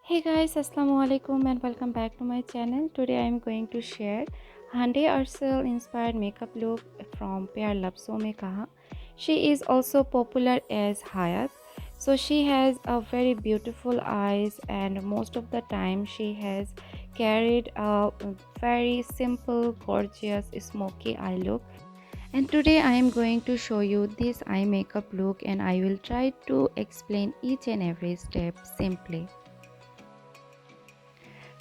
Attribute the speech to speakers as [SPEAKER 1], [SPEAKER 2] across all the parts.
[SPEAKER 1] Hey guys, assalamu alaikum and welcome back to my channel. Today I am going to share Hande Ercel inspired makeup look from Pyar Labso Mein Kaha. She is also popular as Hayat. So she has a very beautiful eyes and most of the time she has carried a very simple gorgeous smoky eye look. And today I am going to show you this eye makeup look and I will try to explain each and every step simply.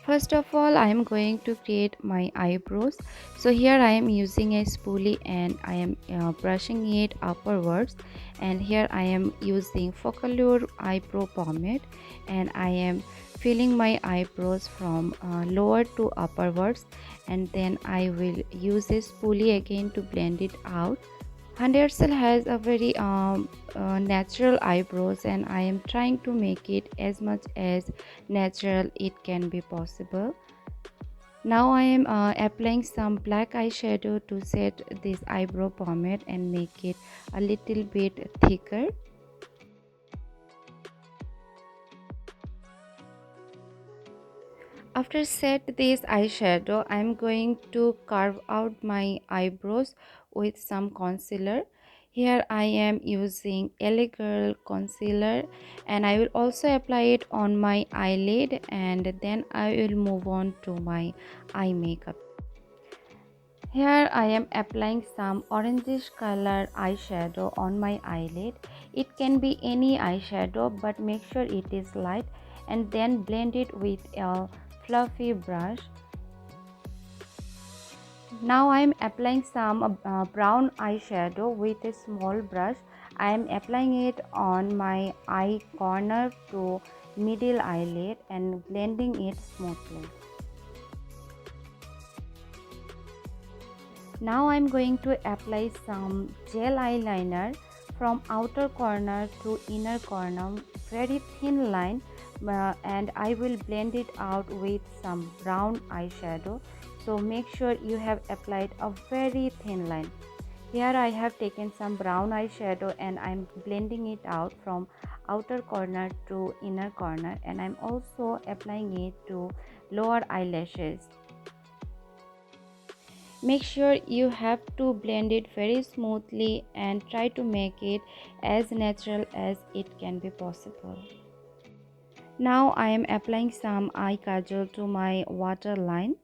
[SPEAKER 1] First of all, I am going to create my eyebrows. So here I am using a spoolie and I am brushing it upwards, and here I am using Focallure eyebrow pomade and I am filling my eyebrows from lower to upwards, and then I will use a spoolie again to blend it out. Hande Ercel has a very natural eyebrows and I am trying to make it as much as natural it can be possible. Now I am applying some black eyeshadow to set this eyebrow pomade and make it a little bit thicker. After set this eyeshadow, I am going to carve out my eyebrows with some concealer. Here I am using LA Girl concealer and I will also apply it on my eyelid, and then I will move on to my eye makeup. Here I am applying some orangish color eyeshadow on my eyelid. It can be any eyeshadow but make sure it is light, and then blend it with a fluffy brush. Now I am applying some brown eyeshadow with a small brush. I am applying it on my eye corner to middle eyelid and blending it smoothly. Now I am going to apply some gel eyeliner from outer corner to inner corner, very thin line, and I will blend it out with some brown eyeshadow. So make sure you have applied a very thin line. Here I have taken some brown eyeshadow and I am blending it out from outer corner to inner corner, and I am also applying it to lower eyelashes. Make sure you have to blend it very smoothly and try to make it as natural as it can be possible. Now I am applying some eye kajal to my waterline.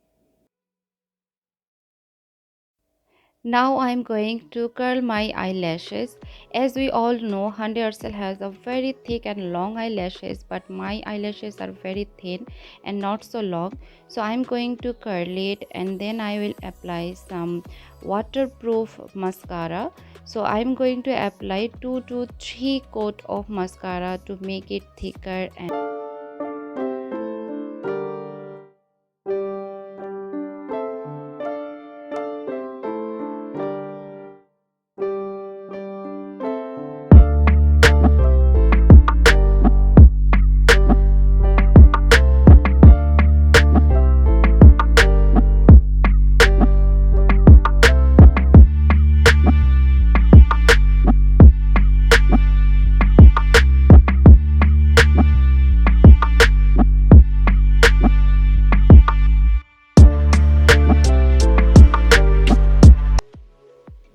[SPEAKER 1] Now I am going to curl my eyelashes. As we all know, Hande Ercel has a very thick and long eyelashes, but my eyelashes are very thin and not so long. So I am going to curl it and then I will apply some waterproof mascara. So I am going to apply 2 to 3 coat of mascara to make it thicker. And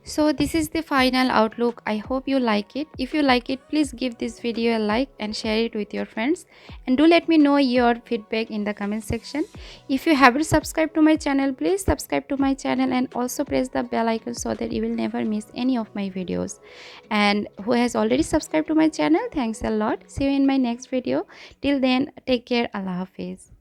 [SPEAKER 1] so this is the final outlook. I hope you like it. If you like it, please give this video a like and share it with your friends, and do let me know your feedback in the comment section. If you haven't subscribed to my channel, please subscribe to my channel and also press the bell icon so that you will never miss any of my videos. And who has already subscribed to my channel, thanks a lot. See you in my next video. Till then, take care. Allah Hafiz.